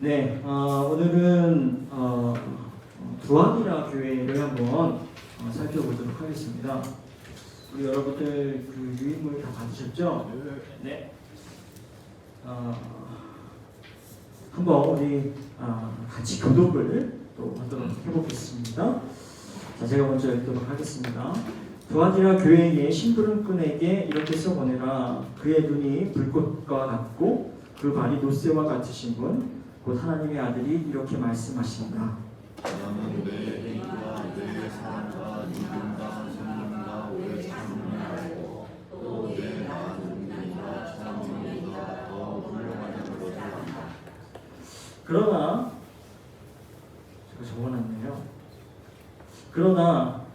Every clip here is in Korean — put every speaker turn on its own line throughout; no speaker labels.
네, 오늘은 두아니라 교회를 한번 살펴보도록 하겠습니다. 우리 여러분들 그 유인물 다 받으셨죠? 네. 한번 우리 같이 교독을 또 하도록 해보겠습니다. 자, 제가 먼저 읽도록 하겠습니다. 두아니라 교회의 심부름꾼에게 이렇게 써보내라. 그의 눈이 불꽃과 같고 그 발이 노새와 같으신 분 곧 하나님의 아들이 이렇게 말씀하신다.
나는 내 힘과 내 사랑과 믿음과 선물과 오래 참음을 알고 또 내 나은 능력과 청정보다 더 훌륭한 것을 안다.
그러나 제가 적어놨네요. 그러나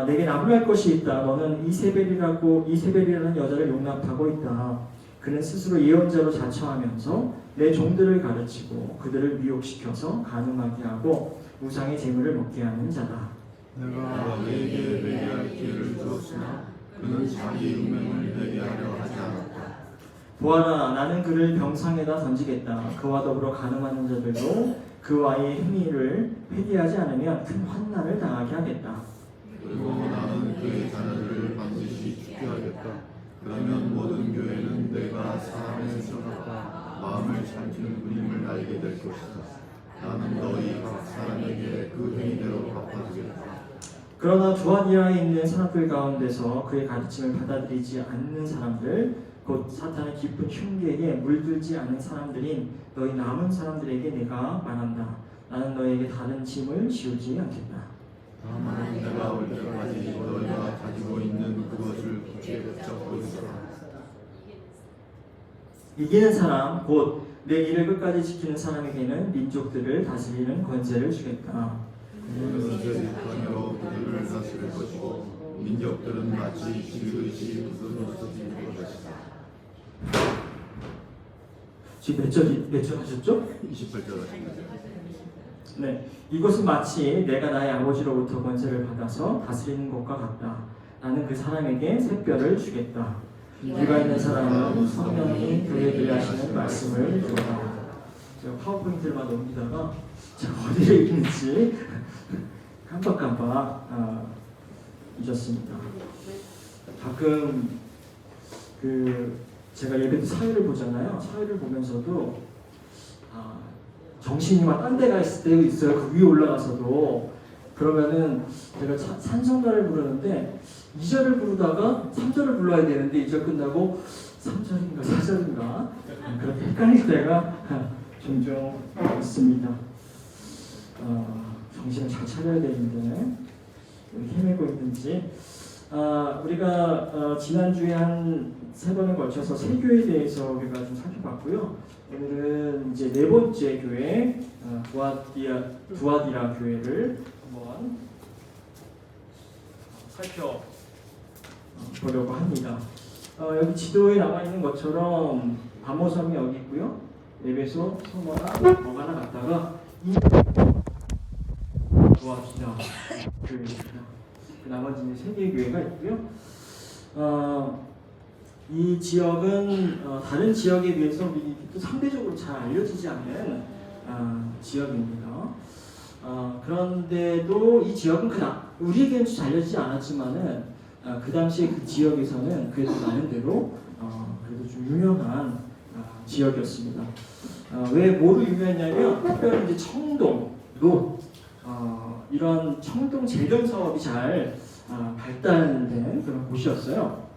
내게 나무랄 것이 있다. 너는 이세벨이라는 여자를 용납하고 있다. 그는 스스로 예언자로 자처하면서 내 종들을 가르치고 그들을 미혹시켜서 간음하게 하고 우상의 재물을 먹게 하는 자다.
내가 그에게 회개할 기회를 주었으나 그는 자기 운명을 회개하려 하지 않았다.
보아라, 나는 그를 병상에다 던지겠다. 그와 더불어 간음하는 자들도 그와의 행위를 회개하지 않으면 큰 환난을 당하게 하겠다.
그리고 나는 그의 자녀들을 반드시 죽게 하겠다. 그러면 모든 교회는 내가 사람의 생각과 마음을 살피는 분임을 알게 될 것이다. 나는 너희 각 사람에게 그 행위대로 갚아주겠다.
그러나 두아니라에 있는 사람들 가운데서 그의 가르침을 받아들이지 않는 사람들, 곧 사탄의 깊은 흉계에 물들지 않은 사람들인 너희 남은 사람들에게 내가 말한다. 나는 너희에게 다른 짐을 지우지 않겠다.
다만 내가 올 때까지 너희가 가지고 있는 그것을 굳게 붙잡고 있어라.
이기는 사람, 곧 내 일을 끝까지 지키는 사람에게는 민족들을 다스리는 권세를 주겠다.
그들은 제 육관으로 그들을 다스릴 것이고 민족들은 마치 지그시 그것으로서 지킬 것이다.
지금 몇 절 하셨죠?
28절 하십니다.
네, 이것은 마치 내가 나의 아버지로부터 권세를 받아서 다스리는 것과 같다. 나는 그 사람에게 새뼈를 주겠다. 귀가 있는 사람은 성령이 그에게 하시는 말씀을 들어라. 제가 파워포인트를만 넘기다가 제가 어디에 있는지 깜빡깜빡 잊었습니다. 가끔 제가 예배 때 사회를 보잖아요. 사회를 보면서도 정신이 막 딴 데 가 있을 때도 있어요. 그 위에 올라가서도. 그러면은 제가 찬송가를 부르는데 2절을 부르다가 3절을 불러야 되는데 2절 끝나고 3절인가 4절인가 그렇게 헷갈릴 때가 종종 있습니다. 정신을 잘 차려야 되는데 헤매고 있는지. 우리가 지난주에 한 3번에 걸쳐서 세 교회에 대해서 우리가 좀 살펴봤고요. 오늘은 이제 네 번째 교회 두아디라 교회를 한번 살펴보려고 합니다. 여기 지도에 나와 있는 것처럼 바모섬이 여기 있고요. 에베소, 소모나, 버가나 갔다가 이 두아디라 교회입니다. 그 나머지는 세 개의 교회가 있고요. 이 지역은 다른 지역에 비해서 또 상대적으로 잘 알려지지 않는 지역입니다. 그런데도 이 지역은 우리에게는 잘 알려지지 않았지만은 그 당시에 그 지역에서는 그래도 나름대로 그래도 좀 유명한 지역이었습니다. 왜 뭐로 유명했냐면 특별히 이제 청동, 이런 청동 재련 사업이 잘 발달된 그런 곳이었어요.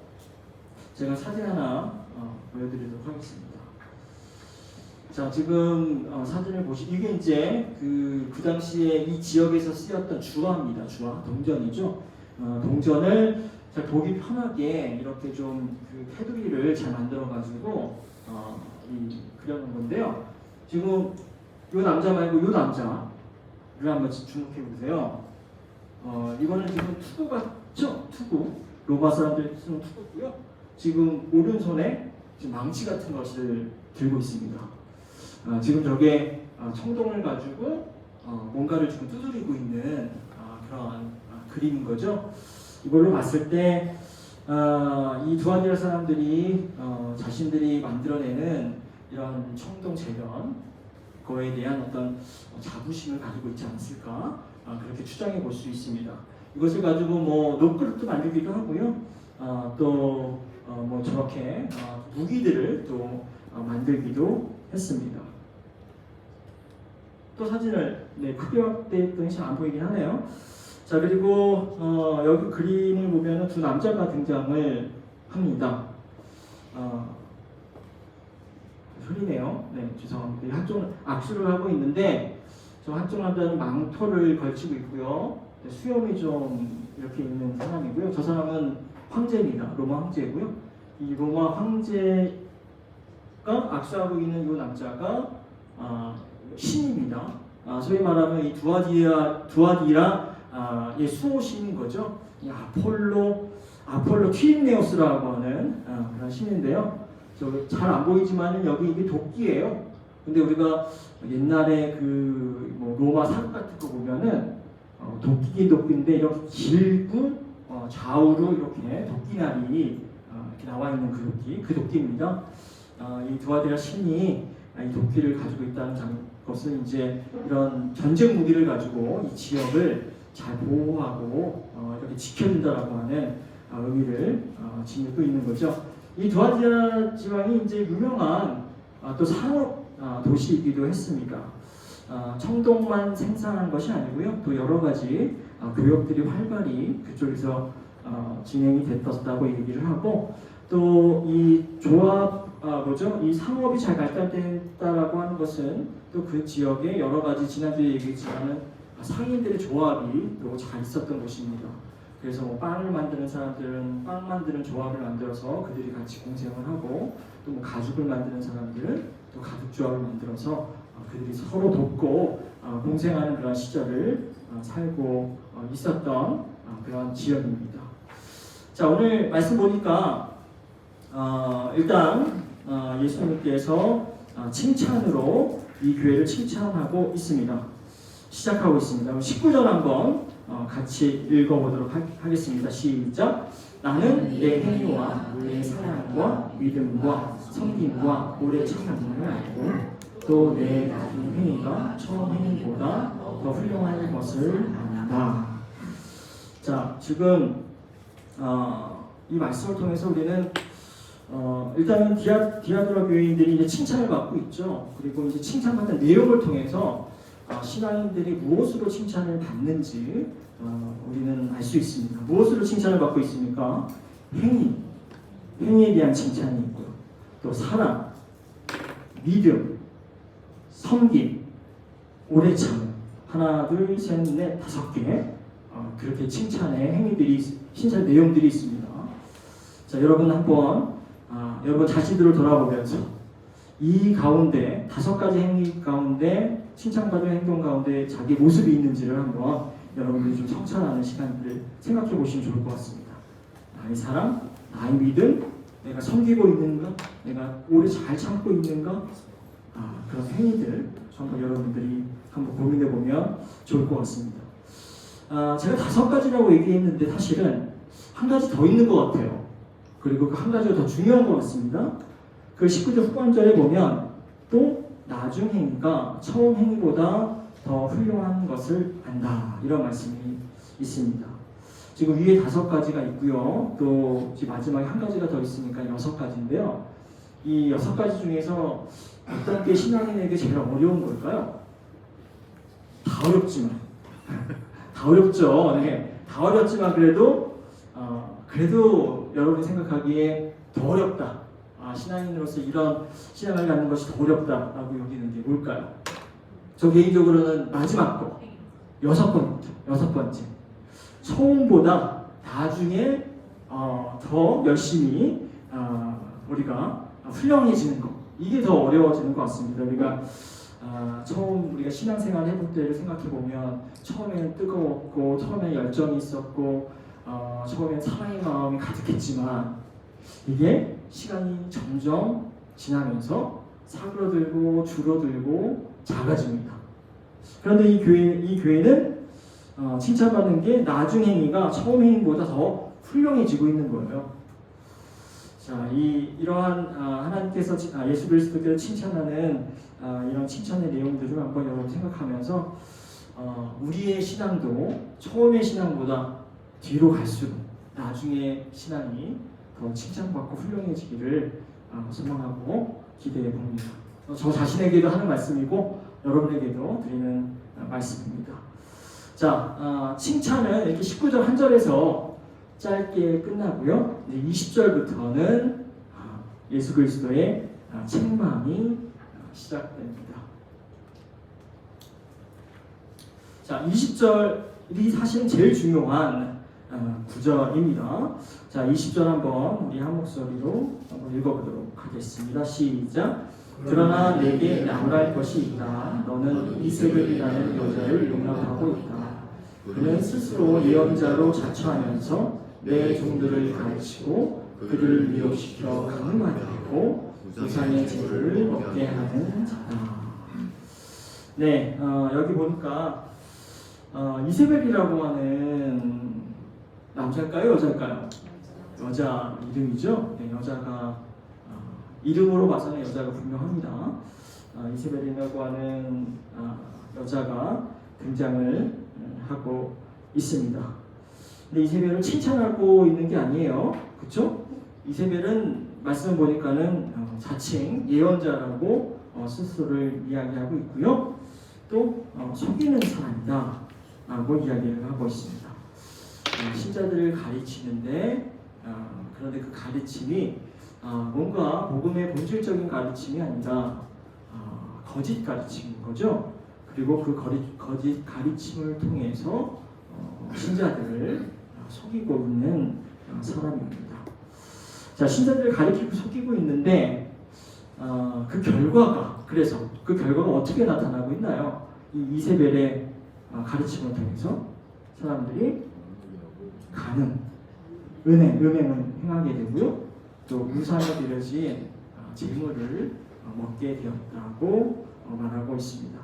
제가 사진 하나 보여드리도록 하겠습니다. 자, 지금 사진을 이게 이제 그 당시에 이 지역에서 쓰였던 주화입니다. 주화, 동전이죠. 동전을 잘 보기 편하게 이렇게 좀 그 테두리를 잘 만들어가지고 그려놓은 건데요. 지금 이 남자 말고 이 남자를 한번 주목해 보세요. 이거는 지금 투구 같죠? 투구. 로마 사람들이 쓰는 투구고요. 지금 오른손에 지금 망치 같은 것을 들고 있습니다. 지금 저게 청동을 가지고 뭔가를 지금 두드리고 있는 그런 그림인 거죠. 이걸로 봤을 때 이 두아디라 사람들이 자신들이 만들어내는 이런 청동 재련 거에 대한 어떤 자부심을 가지고 있지 않았을까 그렇게 추정해 볼 수 있습니다. 이것을 가지고 뭐 녹그릇도 만들기도 하고요. 뭐 저렇게 무기들을 또 만들기도 했습니다. 또 사진을 크게 확대했더니 잘 안 보이긴 하네요. 자, 그리고 여기 그림을 보면 두 남자가 등장을 합니다. 흘리네요. 네, 죄송합니다. 한쪽은 악수를 하고 있는데 저 한쪽 남자는 망토를 걸치고 있고요. 수염이 좀 이렇게 있는 사람이고요. 저 사람은 황제입니다. 로마 황제고요. 이 로마 황제가 악수하고 있는 이 남자가 신입니다. 소위 말하면 이 두아디라의 수호신인 거죠. 이 아폴로 퀴리네오스라고 하는 그런 신인데요. 잘 안 보이지만은 여기 이게 도끼예요. 근데 우리가 옛날에 뭐 로마 사극 같은 거 보면은 도끼긴 도끼인데 이렇게 길고 좌우로 이렇게 도끼날이 이렇게 나와 있는 그 도끼입니다. 이 두아디라 신이 이 도끼를 가지고 있다는 것은 이제 이런 전쟁 무기를 가지고 이 지역을 잘 보호하고 이렇게 지켜준다라고 하는 의미를 지니고 있는 거죠. 이 두아디라 지방이 이제 유명한 또 상업 도시이기도 했습니다. 청동만 생산한 것이 아니고요. 또 여러 가지 교역들이 활발히 그쪽에서 진행이 됐다고 얘기를 하고 또 이 이 상업이 잘 발달됐다라고 하는 것은 또 그 지역에 여러 가지 지난주에 얘기했지만은 상인들의 조합이 또 잘 있었던 곳입니다. 그래서 뭐 빵을 만드는 사람들은 빵 만드는 조합을 만들어서 그들이 같이 공생을 하고 또 뭐 가죽을 만드는 사람들은 또 가죽 조합을 만들어서 그들이 서로 돕고 공생하는 그런 시절을 살고 있었던 그런 지역입니다. 자, 오늘 말씀 보니까 일단 예수님께서 칭찬으로 이 교회를 칭찬하고 있습니다. 시작하고 있습니다. 19절 한번 같이 읽어보도록 하겠습니다. 시작. 나는 내 행위와 내 사랑과 믿음과 섬김과 오래 참음을 알고 또 내 나중 행위가 처음 행위보다 더 훌륭한 것을 안다. 자, 지금 이 말씀을 통해서 우리는 일단은 디아도라 교인들이 이제 칭찬을 받고 있죠. 그리고 이제 칭찬받는 내용을 통해서 신앙인들이 무엇으로 칭찬을 받는지 우리는 알 수 있습니다. 무엇으로 칭찬을 받고 있습니까? 행위에 대한 칭찬이 있고요. 또 사랑, 믿음, 섬김, 오래 참음, 하나, 둘, 셋, 넷, 5개 그렇게 칭찬의 칭찬 내용들이 있습니다. 자, 여러분 한번 여러분 자신들을 돌아보면서 이 가운데 5가지 행위 가운데 칭찬받은 행동 가운데 자기 모습이 있는지를 한번 여러분들이 좀 성찰하는 시간들을 생각해 보시면 좋을 것 같습니다. 나의 사랑, 나의 믿음, 내가 섬기고 있는가, 내가 오래 잘 참고 있는가, 그런 행위들 한번 여러분들이 한번 고민해 보면 좋을 것 같습니다. 제가 5가지라고 얘기했는데 사실은 한 가지 더 있는 것 같아요. 그리고 그 한 가지가 더 중요한 것 같습니다. 그 19절 후반절에 보면 또 나중 행위가 처음 행위보다 더 훌륭한 것을 안다. 이런 말씀이 있습니다. 지금 위에 5가지가 있고요. 또 지금 마지막에 한 가지가 더 있으니까 6가지인데요. 이 6가지 중에서 어떤 게 신앙인에게 제일 어려운 걸까요? 다 어렵지만 다 어렵죠. 네. 다 어렵지만 그래도 여러분이 생각하기에 더 어렵다. 신앙인으로서 이런 신앙을 갖는 것이 더 어렵다라고 여기는 게 뭘까요? 저 개인적으로는 마지막 거, 6번째. 처음보다 나중에 더 열심히 우리가 훌륭해지는 것. 이게 더 어려워지는 것 같습니다. 우리가 처음 우리가 신앙생활 해볼 때를 생각해 보면 처음에는 뜨거웠고 처음에는 열정이 있었고 처음에는 사랑의 마음이 가득했지만 이게 시간이 점점 지나면서 사그러들고 줄어들고 작아집니다. 그런데 이 교회는 칭찬받는 게 나중 행위가 처음 행위보다 더 훌륭해지고 있는 거예요. 자, 이러한 하나님께서 예수 그리스도께서 칭찬하는 이런 칭찬의 내용들을 한번 여러분 생각하면서 우리의 신앙도 처음의 신앙보다 뒤로 갈수록 나중에 신앙이 더 칭찬받고 훌륭해지기를 소망하고 기대해 봅니다. 저 자신에게도 하는 말씀이고 여러분에게도 드리는 말씀입니다. 자, 칭찬은 이렇게 19절 한 절에서 짧게 끝나고요. 20절부터는 예수 그리스도의 책망이 시작됩니다. 자, 20절이 사실은 제일 중요한 구절입니다. 자, 20절 한번 우리 한 목소리로 한번 읽어보도록 하겠습니다. 시작. 그러나 내게 나무랄 것이 있다. 너는 이세벨이라는 여자를 용납하고 있다. 그는 스스로 예언자로 자처하면서 내 종들을 가르치고 그들을 미혹시켜 강음하게 하고 우상의 재물을 먹게 하는 자다. 네, 여기 보니까 이세벨이라고 하는 남자일까요, 여자일까요? 여자 이름이죠. 네, 여자가 이름으로 봐서는 여자가 분명합니다. 이세벨이라고 하는 여자가 등장을 하고 있습니다. 근데 이세벨을 칭찬하고 있는 게 아니에요. 그렇죠? 이세벨은 말씀 보니까는 자칭 예언자라고 스스로를 이야기하고 있고요. 또 속이는 사람이다 라고 이야기를 하고 있습니다. 신자들을 가르치는데 그런데 그 가르침이 뭔가 복음의 본질적인 가르침이 아니라 거짓 가르침인 거죠. 그리고 그 거짓 가르침을 통해서 신자들을 속이고 있는 사람입니다. 자, 신자들을 가리키고 속이고 있는데 그 결과가 어떻게 나타나고 있나요? 이 이세벨의 가르침을 통해서 사람들이 음행을 행하게 되고요. 또 우상에 드려진 재물을 먹게 되었다고 말하고 있습니다.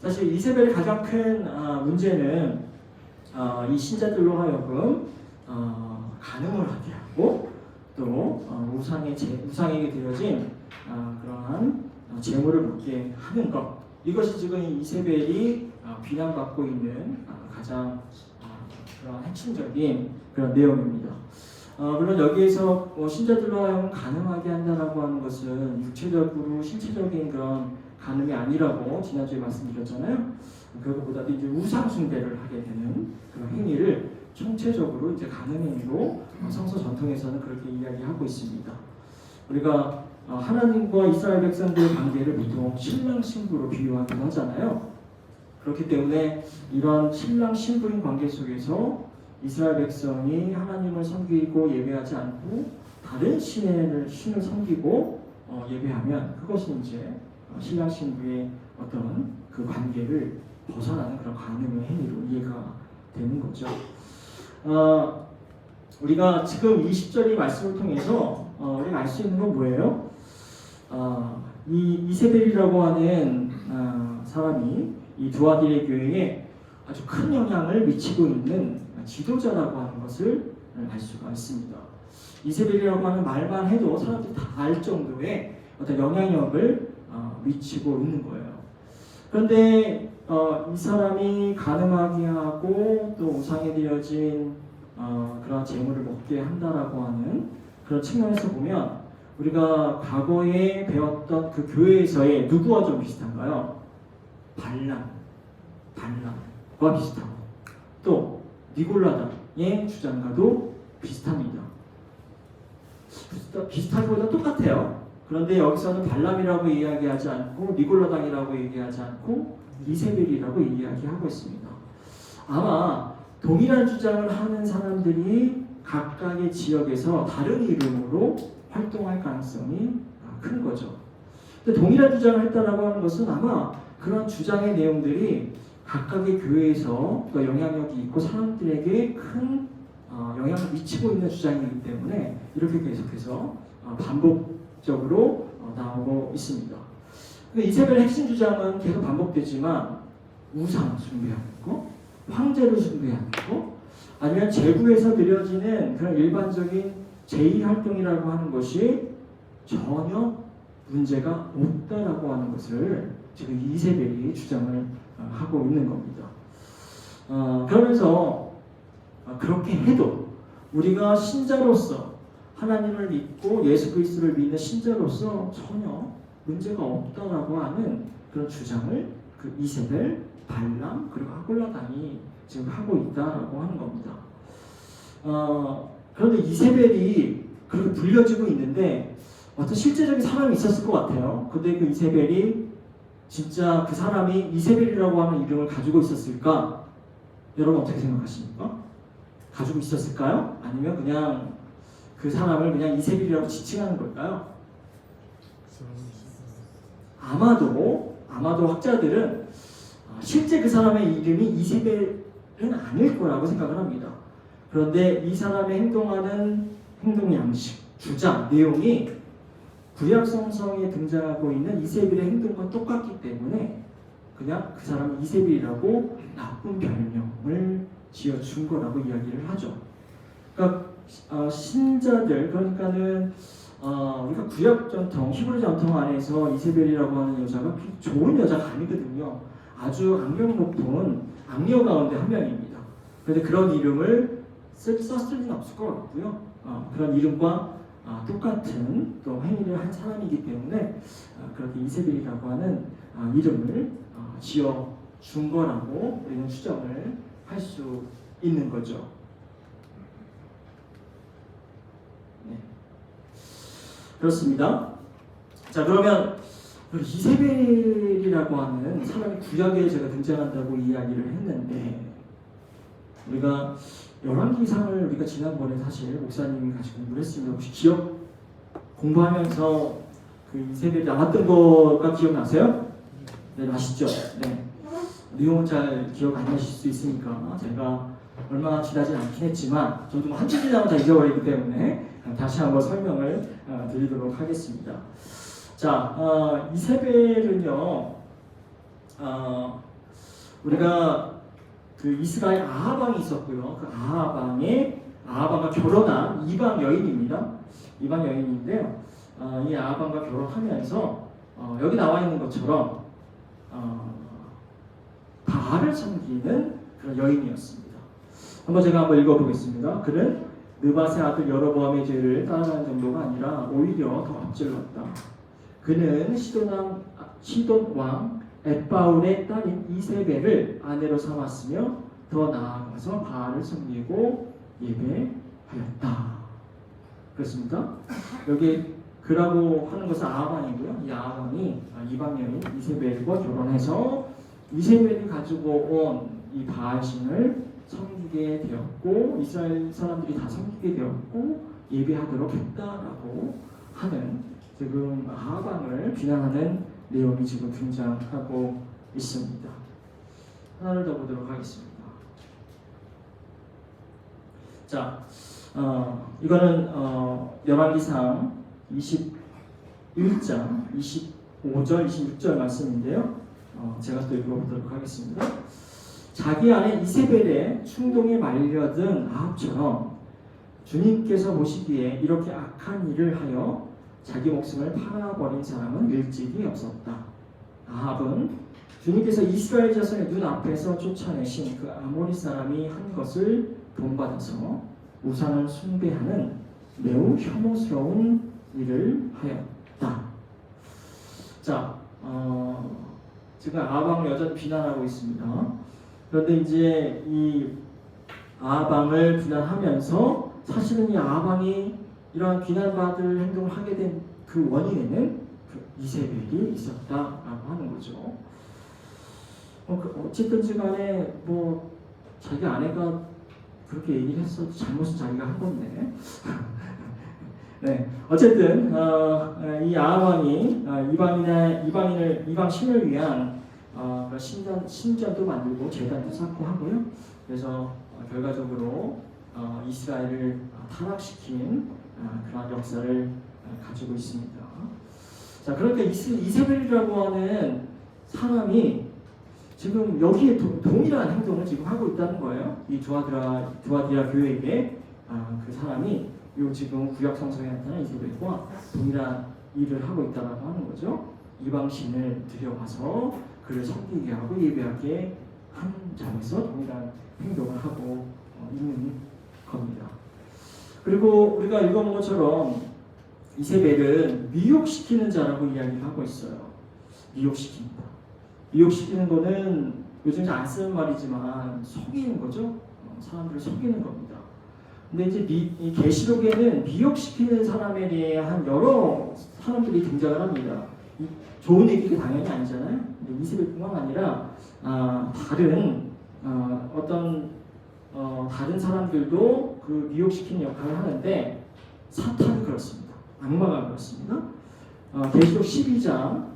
사실 이세벨의 가장 큰 문제는 이 신자들로 하여금 간음을 하게 하고 또 우상에게 드려진 그러한 재물을 먹게 하는 것, 이것이 지금 이세벨이 비난받고 있는 가장 그런 핵심적인 그런 내용입니다. 물론 여기에서 신자들로 하여금 간음하게 한다라고 하는 것은 육체적으로 신체적인 그런 간음이 아니라고 지난주에 말씀드렸잖아요. 그것보다도 이제 우상 숭배를 하게 되는 그런 행위를 총체적으로 이제 간음 행위로 성서 전통에서는 그렇게 이야기하고 있습니다. 우리가 하나님과 이스라엘 백성들의 관계를 보통 신랑 신부로 비유하기도 하잖아요. 그렇기 때문에 이런 신랑 신부인 관계 속에서 이스라엘 백성이 하나님을 섬기고 예배하지 않고 다른 신을 섬기고 예배하면 그것은 이제 신랑 신부의 어떤 그 관계를 벗어나는 그런 간음의 행위로 이해가 되는 거죠. 우리가 지금 20절의 말씀을 통해서 우리가 알 수 있는 건 뭐예요? 이 이세벨이라고 하는 사람이 이 두아디레 교회에 아주 큰 영향을 미치고 있는 지도자라고 하는 것을 알 수가 있습니다. 이세벨이라고 하는 말만 해도 사람들이 다 알 정도의 어떤 영향력을 미치고 있는 거예요. 그런데 이 사람이 간음하게 하고 또 우상에 드려진 그런 재물을 먹게 한다라고 하는 그런 측면에서 보면 우리가 과거에 배웠던 그 교회에서의 누구와 좀 비슷한가요? 발람과 비슷하고 또 니골라당의 주장과도 비슷합니다. 비슷하기보다 똑같아요. 그런데 여기서는 발람이라고 이야기하지 않고 니골라당이라고 얘기하지 않고 이세벨이라고 이야기하고 있습니다. 아마 동일한 주장을 하는 사람들이 각각의 지역에서 다른 이름으로 활동할 가능성이 큰 거죠. 근데 동일한 주장을 했다라고 하는 것은 아마 그런 주장의 내용들이 각각의 교회에서 영향력이 있고 사람들에게 큰 영향을 미치고 있는 주장이기 때문에 이렇게 계속해서 반복적으로 나오고 있습니다. 이세벨의 핵심 주장은 계속 반복되지만 우상 숭배하는 거, 황제를 숭배하는 거, 아니면 제국에서 드려지는 그런 일반적인 제2활동이라고 하는 것이 전혀 문제가 없다라고 하는 것을 지금 이세벨이 주장을 하고 있는 겁니다. 그러면서 그렇게 해도 우리가 신자로서 하나님을 믿고 예수 그리스도를 믿는 신자로서 전혀 문제가 없다라고 하는 그런 주장을 그 이세벨, 발람 그리고 아골라당이 지금 하고 있다라고 하는 겁니다. 그런데 이세벨이 그렇게 불려지고 있는데 어떤 실제적인 사람이 있었을 것 같아요. 근데 그 이세벨이 진짜 그 사람이 이세벨이라고 하는 이름을 가지고 있었을까? 여러분 어떻게 생각하십니까? 가지고 있었을까요? 아니면 그냥 그 사람을 그냥 이세벨이라고 지칭하는 걸까요? 아마도 학자들은 실제 그 사람의 이름이 이세벨은 아닐 거라고 생각을 합니다. 그런데 이 사람의 행동하는 행동 양식, 주장, 내용이 구약 성서에 등장하고 있는 이세벨의 행동과 똑같기 때문에 그냥 그 사람은 이세벨이라고 나쁜 별명을 지어준 거라고 이야기를 하죠. 그러니까 신자들, 그러니까는 우리가 구약 전통, 히브리 전통 안에서 이세벨이라고 하는 여자가 좋은 여자가 아니거든요. 아주 악명 높은 악녀 가운데 한 명입니다. 그런데 그런 이름을 썼을 리는 없을 것 같고요. 그런 이름과 똑같은 또 행위를 한 사람이기 때문에 그렇게 이세벨이라고 하는 이름을 지어 준 거라고 우리는 추정을 할 수 있는 거죠. 네. 그렇습니다. 자, 그러면 이세벨이라고 하는 사람이 구약에 제가 등장한다고 이야기를 했는데 우리가 열왕기상을 우리가 지난번에 사실 목사님이 같이 공부를 했습니다. 혹시 기억 공부하면서 그 이세벨이 나왔던 거가 기억나세요? 네, 아시죠? 네. 내용은 잘 기억 안 나실 수 있으니까 제가 얼마 지나진 않긴 했지만 저도 한주 지나면 다 잊어버리기 때문에 다시 한번 설명을 드리도록 하겠습니다. 자, 이세벨은요, 우리가 그 이스라엘 아하방이 있었고요. 그 아하방과 결혼한 이방 여인입니다. 이방 여인인데요. 이 아하방과 결혼하면서 여기 나와 있는 것처럼 바알을 섬기는 그런 여인이었습니다. 제가 한번 읽어보겠습니다. 그는 느밧의 아들 여로보암의 죄를 따라가는 정도가 아니라 오히려 더 앞질렀다. 그는 시돈 왕 엣바운의 딸인 이세벨을 아내로 삼았으며 더 나아가서 바알을 섬기고 예배하였다. 그렇습니다. 여기 그라고 하는 것은 아하방이고요. 이 아하방이 이방 여인 이세벨과 결혼해서 이세벨이 가지고 온 이 바알신을 섬기게 되었고 이스라엘 사람들이 다 섬기게 되었고 예배하도록 했다라고 하는 지금 아하방을 비난하는 내용이 지금 등장하고 있습니다. 하나를 더 보도록 하겠습니다. 자, 이거는 열왕기상 21장 25절 26절 말씀인데요. 제가 또 읽어보도록 하겠습니다. 자기 아내 이세벨의 충동에 말려든 아합처럼 주님께서 보시기에 이렇게 악한 일을 하여 자기 목숨을 팔아버린 사람은 일찍이 없었다. 아합은 주님께서 이스라엘 자손의 눈앞에서 쫓아내신 그 아모리 사람이 한 것을 본받아서 우상을 숭배하는 매우 혐오스러운 일을 하였다. 자, 지금 아합방을 여전히 비난하고 있습니다. 그런데 이제 이 아합방을 비난하면서 사실은 이 아합방이 이러한 비난받을 행동을 하게 된 그 원인에는 그 이세벨이 있었다라고 하는 거죠. 어쨌든지 간에 뭐 자기 아내가 그렇게 얘기를 했어도 잘못은 자기가 한 건데 네, 어쨌든 이 아합방이 이방 신을 위한 신전도 만들고 제단도 쌓고 하고요. 그래서 결과적으로 이스라엘을 타락시킨 그런 역사를 가지고 있습니다. 자, 그러니까 이세벨이라고 하는 사람이 지금 여기에 동일한 행동을 지금 하고 있다는 거예요. 이 두아디라 교회에 그 사람이 요 지금 구약 성서에 나타난 이세벨과 동일한 일을 하고 있다라고 하는 거죠. 이방신을 들여와서 그를 섬기게 하고 예배하게 한 점에서 동일한 행동을 하고 있는 겁니다. 그리고 우리가 읽어본 것처럼 이세벨은 미혹시키는 자라고 이야기를 하고 있어요. 미혹시킨다. 미혹시키는 거는 요즘 잘 안 쓰는 말이지만 속이는 거죠. 사람들을 속이는 겁니다. 근데 이제 이 계시록에는 미혹시키는 사람에 대한 여러 사람들이 등장을 합니다. 좋은 얘기가 당연히 아니잖아요. 근데 이세벨뿐만 아니라 다른 다른 사람들도 그 미혹시키는 역할을 하는데 사탄이 그렇습니다. 악마가 그렇습니다. 계시록 12장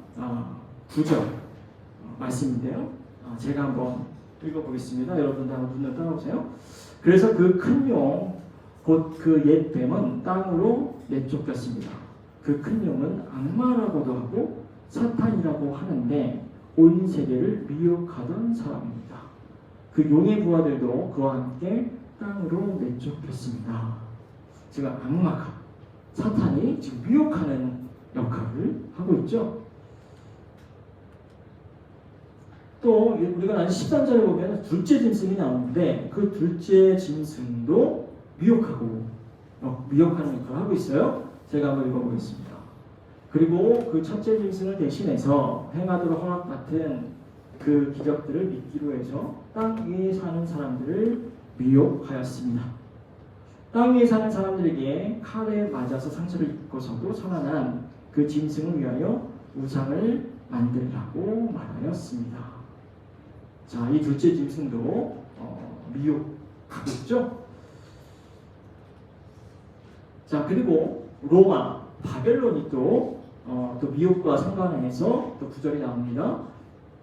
9절 말씀인데요. 제가 한번 읽어보겠습니다. 여러분도 한번 눈을 따라오세요. 그래서 그 큰 용, 곧 그 옛 뱀은 땅으로 내쫓겼습니다. 그 큰 용은 악마라고도 하고 사탄이라고 하는데 온 세계를 미혹하던 사람입니다. 그 용의 부하들도 그와 함께 땅으로 내쫓겼습니다. 지금 악마가, 사탄이 지금 미혹하는 역할을 하고 있죠. 또 우리가 나중에 13절에 보면 둘째 짐승이 나오는데 그 둘째 짐승도 미혹하는 역할을 하고 있어요. 제가 한번 읽어보겠습니다. 그리고 그 첫째 짐승을 대신해서 행하도록 허락받은 그 기적들을 믿기로 해서 땅 위에 사는 사람들을 미혹하였습니다. 땅 위에 사는 사람들에게 칼에 맞아서 상처를 입고서도 살아난 그 짐승을 위하여 우상을 만들라고 말하였습니다. 자, 이 둘째 짐승도 미혹하고 있죠. 자, 그리고 로마, 바벨론이 또 미혹과 상관해서 또 구절이 나옵니다.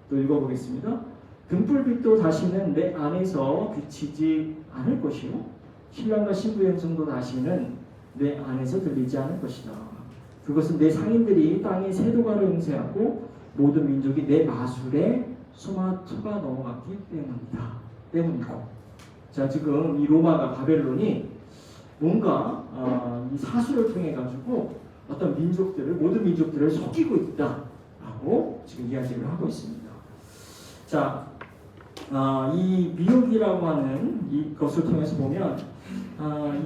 또 읽어보겠습니다. 등불빛도 다시는 내 안에서 비치지 않을 것이요 신랑과 신부의 음성도 다시는 내 안에서 들리지 않을 것이다. 그것은 내 상인들이 땅의 세도가를 응세하고 모든 민족이 내 마술에 소마토가 넘어갔기 때문이고. 자, 지금 이 로마가 바벨론이 뭔가 이 사수를 통해 가지고 어떤 민족들을, 모든 민족들을 속이고 있다라고 지금 이야기를 하고 있습니다. 자, 이 미혹이라고 하는 이것을 통해서 보면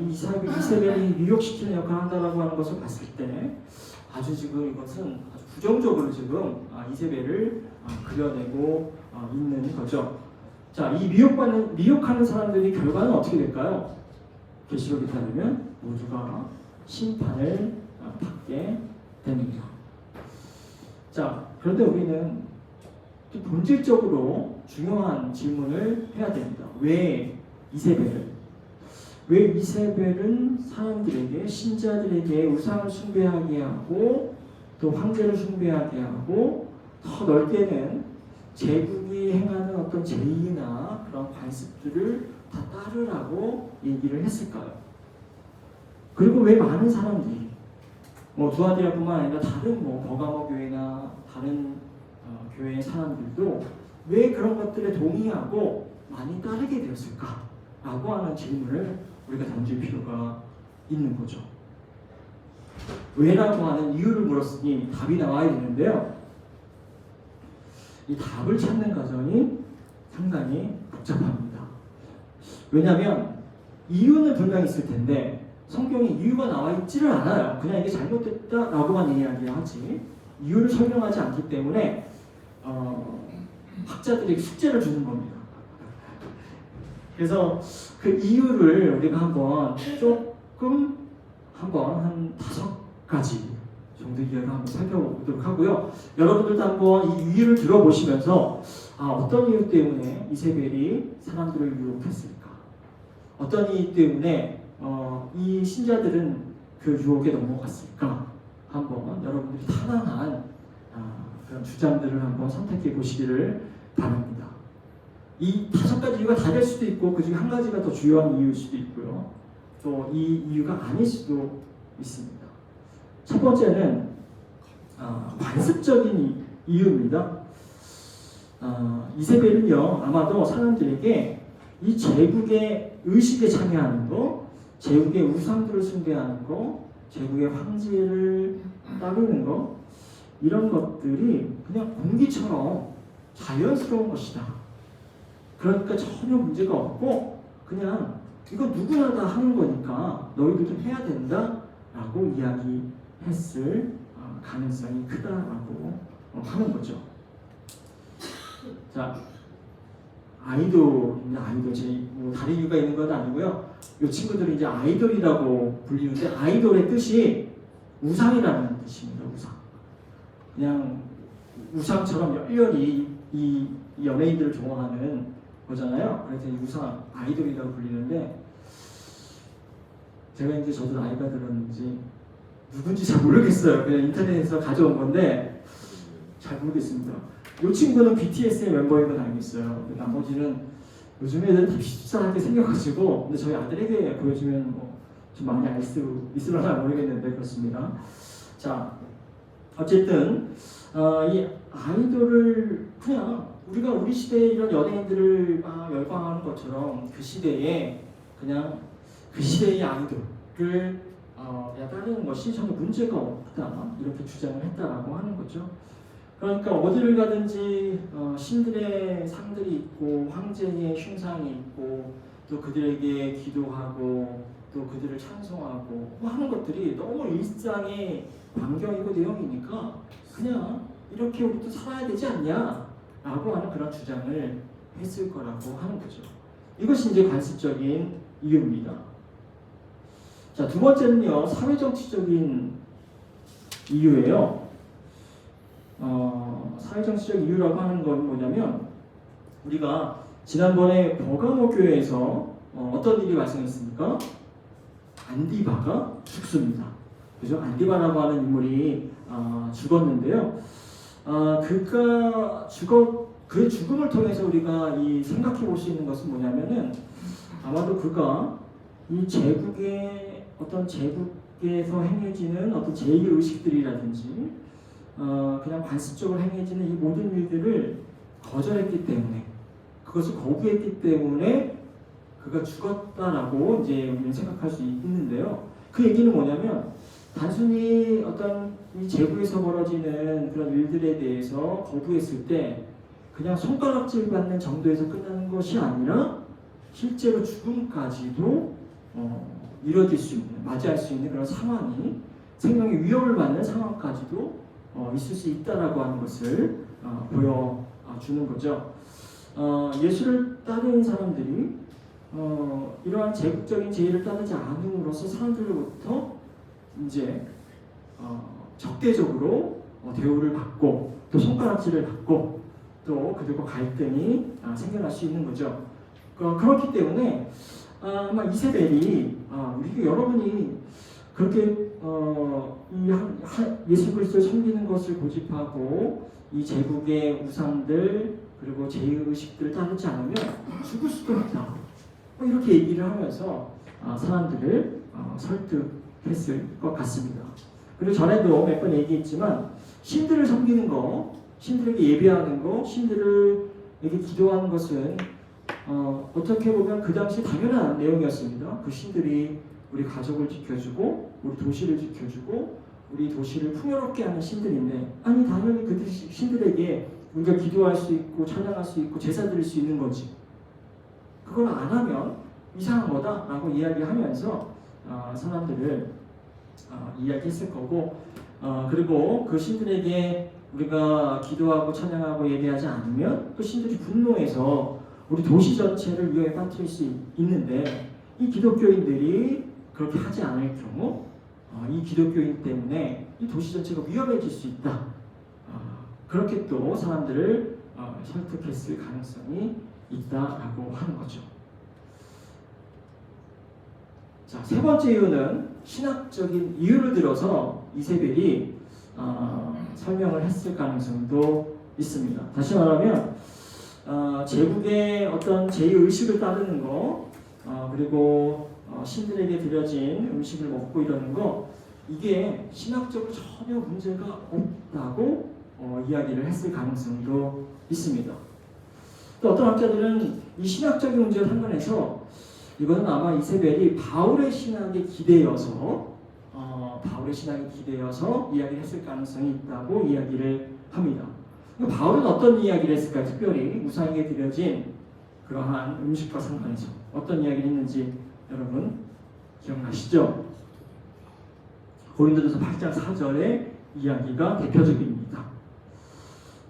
이세벨이 미혹시키는 역할을 한다라고 하는 것을 봤을 때 아주 지금 이것은 아주 부정적으로 지금 이세벨을 그려내고 있는 거죠. 자, 이 미혹하는 사람들이 결과는 어떻게 될까요? 계시록에 따르면 모두가 심판을 받게 됩니다. 자, 그런데 우리는 또 본질적으로 중요한 질문을 해야 됩니다. 왜 이세벨은 사람들에게, 신자들에게 우상을 숭배하게 하고 또 황제를 숭배하게 하고 더 넓게는 제국이 행하는 어떤 제의나 그런 관습들을 다 따르라고 얘기를 했을까요? 그리고 왜 많은 사람들이 두아디아뿐만 아니라 다른 버가모 교회나 다른 교회의 사람들도 왜 그런 것들에 동의하고 많이 따르게 되었을까라고 하는 질문을 우리가 던질 필요가 있는 거죠. 왜라고 하는 이유를 물었으니 답이 나와야 되는데요. 이 답을 찾는 과정이 상당히 복잡합니다. 왜냐하면 이유는 분명히 있을 텐데 성경에 이유가 나와 있지를 않아요. 그냥 이게 잘못됐다라고만 이야기하지 이유를 설명하지 않기 때문에 학자들에게 숙제를 주는 겁니다. 그래서 그 이유를 우리가 한번 한 5가지 정도 이유를 한번 살펴보도록 하고요. 여러분들도 한번 이 이유를 들어보시면서 어떤 이유 때문에 이세벨이 사람들을 유혹했을까? 어떤 이유 때문에 이 신자들은 그 유혹에 넘어갔을까? 한번 여러분들이 타당한 그런 주장들을 한번 선택해 보시기를 바랍니다. 이 5가지 이유가 다 될 수도 있고 그 중에 한 가지가 더 주요한 이유일 수도 있고요. 또 이 이유가 아닐 수도 있습니다. 첫 번째는 관습적인 이유입니다. 이세벨은요 아마도 사람들에게 이 제국의 의식에 참여하는 거, 제국의 우상들을 숭배하는 거, 제국의 황제를 따르는 거, 이런 것들이 그냥 공기처럼 자연스러운 것이다. 그러니까 전혀 문제가 없고 그냥 이거 누구나 다 하는 거니까 너희들도 해야 된다 라고 이야기했을 가능성이 크다라고 하는 거죠. 자, 아이돌입니다. 아이돌. 뭐 다른 이유가 있는 건 아니고요. 이 친구들이 이제 아이돌이라고 불리는데 아이돌의 뜻이 우상이라는 뜻입니다. 우상. 그냥 우상처럼 열렬히 이 연예인들을 좋아하는 거잖아요. 그래서 이 우상 아이돌이라고 불리는데 제가 이제 저도 나이가 들었는지 누군지 잘 모르겠어요. 그냥 인터넷에서 가져온 건데 잘 모르겠습니다. 이 친구는 BTS의 멤버인 건 알고 있어요. 나머지는 요즘 애들 다 비슷하게 생겨가지고 근데 저희 아들에게 보여주면 뭐 좀 많이 알 수 있을려나 모르겠는데 그렇습니다. 자, 어쨌든 이 아이돌을 그냥 우리가 우리 시대에 이런 연예인들을 막 열광하는 것처럼 그 시대에 그냥 그 시대의 아이돌을 따르는 것이 전혀 문제가 없다 이렇게 주장을 했다라고 하는 거죠. 그러니까 어디를 가든지 신들의 상들이 있고 황제의 흉상이 있고 또 그들에게 기도하고 또 그들을 찬송하고 뭐 하는 것들이 너무 일상의 반경이고 내용이니까 그냥 이렇게 우리도 살아야 되지 않냐 라고 하는 그런 주장을 했을 거라고 하는 거죠. 이것이 이제 관습적인 이유입니다. 자, 두 번째는요, 사회정치적인 이유예요. 사회정치적 이유라고 하는 건 뭐냐면 우리가 지난번에 버가모 교회에서 어떤 일이 발생했습니까? 안디바가 죽습니다. 그죠? 안디바라고 하는 인물이 죽었는데요. 그가 그 죽음을 통해서 우리가 생각해 볼 수 있는 것은 뭐냐면은 아마도 그가 이 제국의 어떤 제국에서 행해지는 어떤 제2 의식들이라든지 그냥 관습적으로 행해지는 이 모든 일들을 거절했기 때문에 그것을 거부했기 때문에 그가 죽었다라고 이제 우리는 생각할 수 있는데요. 그 얘기는 뭐냐면 단순히 어떤 이 제국에서 벌어지는 그런 일들에 대해서 거부했을 때 그냥 손가락질 받는 정도에서 끝나는 것이 아니라 실제로 죽음까지도 이뤄질 수 있는, 맞이할 수 있는 그런 상황이 생명의 위협을 받는 상황까지도 있을 수 있다라고 하는 것을 보여주는 거죠. 예수를 따르는 사람들이 이러한 제국적인 제의를 따르지 않음으로써 사람들로부터 이제 적대적으로 대우를 받고 또 손가락질을 받고 또 그들과 갈등이 생겨날 수 있는 거죠. 그렇기 때문에 아마 이세벨이 우리 여러분이 그렇게 예수 그리스도를 섬기는 것을 고집하고 이 제국의 우상들 그리고 제의식들을 따르지 않으면 죽을 수도 있다. 이렇게 얘기를 하면서 사람들을 설득했을 것 같습니다. 그리고 전에도 몇 번 얘기했지만 신들을 섬기는 거, 신들에게 예배하는 거, 신들에게 기도하는 것은 어떻게 보면 그 당시 당연한 내용이었습니다. 그 신들이 우리 가족을 지켜주고 우리 도시를 지켜주고 우리 도시를 풍요롭게 하는 신들인데 아니 당연히 그 신들에게 우리가 기도할 수 있고 찬양할 수 있고 제사 드릴 수 있는 거지. 그걸 안 하면 이상한 거다라고 이야기하면서 사람들을 이야기했을 거고 그리고 그 신들에게 우리가 기도하고 찬양하고 예배하지 않으면 또 신들이 분노해서 우리 도시 전체를 위협에 빠뜨릴 수 있는데 이 기독교인들이 그렇게 하지 않을 경우 이 기독교인 때문에 이 도시 전체가 위험해질 수 있다. 그렇게 또 사람들을 설득했을 가능성이 있다라고 하는 거죠. 자, 세 번째 이유는 신학적인 이유를 들어서 이세벨이 설명을 했을 가능성도 있습니다. 다시 말하면 제국의 어떤 제2의식을 따르는 거 그리고 신들에게 드려진 음식을 먹고 이러는 거 이게 신학적으로 전혀 문제가 없다고 이야기를 했을 가능성도 있습니다. 또 어떤 학자들은 이 신학적인 문제와 상관해서 이거는 아마 이세벨이 바울의 신학에 기대어서 이야기를 했을 가능성이 있다고 이야기를 합니다. 바울은 어떤 이야기를 했을까요? 특별히 우상에게 드려진 그러한 음식과 상관해서 어떤 이야기를 했는지 여러분 기억나시죠? 고린도전서 8장 4절의 이야기가 대표적입니다.